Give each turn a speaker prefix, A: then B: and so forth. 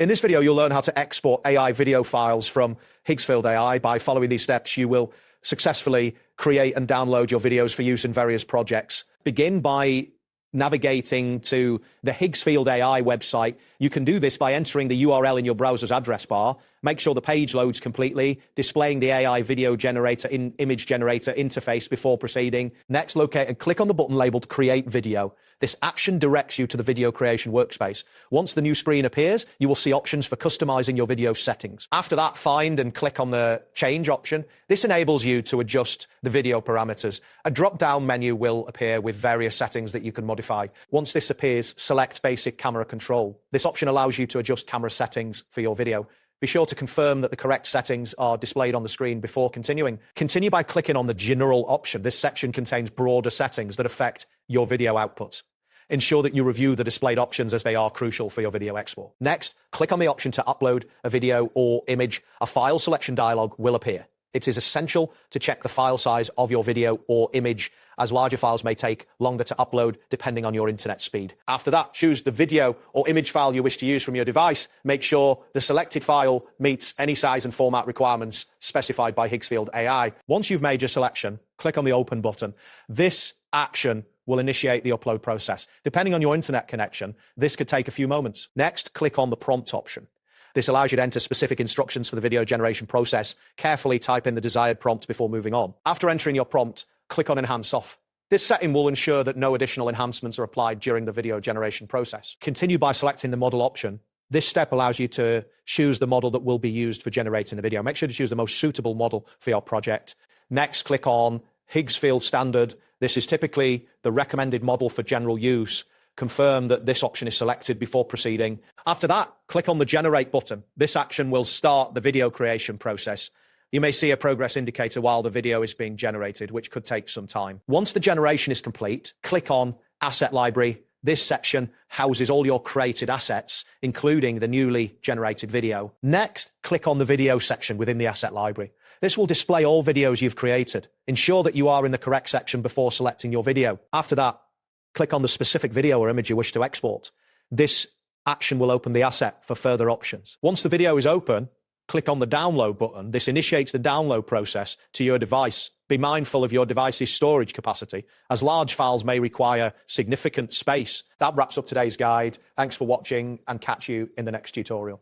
A: In this video, you'll learn how to export AI video files from Higgsfield AI. By following these steps, you will successfully create and download your videos for use in various projects. Begin by navigating to the Higgsfield AI website. You can do this by entering the URL in your browser's address bar. Make sure the page loads completely, displaying the AI video generator image generator interface before proceeding. Next, locate and click on the button labeled Create Video. This action directs you to the video creation workspace. Once the new screen appears, you will see options for customizing your video settings. After that, find and click on the Change option. This enables you to adjust the video parameters. A drop-down menu will appear with various settings that you can modify. Once this appears, select Basic Camera Control. This option allows you to adjust camera settings for your video. Be sure to confirm that the correct settings are displayed on the screen before continuing. Continue by clicking on the General option. This section contains broader settings that affect your video output. Ensure that you review the displayed options as they are crucial for your video export. Next, click on the option to upload a video or image. A file selection dialog will appear. It is essential to check the file size of your video or image, as larger files may take longer to upload depending on your internet speed. After that, choose the video or image file you wish to use from your device. Make sure the selected file meets any size and format requirements specified by Higgsfield AI. Once you've made your selection, click on the Open button. This action will initiate the upload process. Depending on your internet connection, this could take a few moments. Next, click on the Prompt option. This allows you to enter specific instructions for the video generation process. Carefully type in the desired prompt before moving on. After entering your prompt, click on Enhance Off. This setting will ensure that no additional enhancements are applied during the video generation process. Continue by selecting the model option. This step allows you to choose the model that will be used for generating the video. Make sure to choose the most suitable model for your project. Next, click on Higgsfield Standard. This is typically the recommended model for general use. Confirm that this option is selected before proceeding. After that, click on the Generate button. This action will start the video creation process. You may see a progress indicator while the video is being generated, which could take some time. Once the generation is complete, click on Asset Library. This section houses all your created assets, including the newly generated video. Next, click on the Video section within the Asset Library. This will display all videos you've created. Ensure that you are in the correct section before selecting your video. After that, click on the specific video or image you wish to export. This action will open the asset for further options. Once the video is open, click on the Download button. This initiates the download process to your device. Be mindful of your device's storage capacity, as large files may require significant space. That wraps up today's guide. Thanks for watching, and catch you in the next tutorial.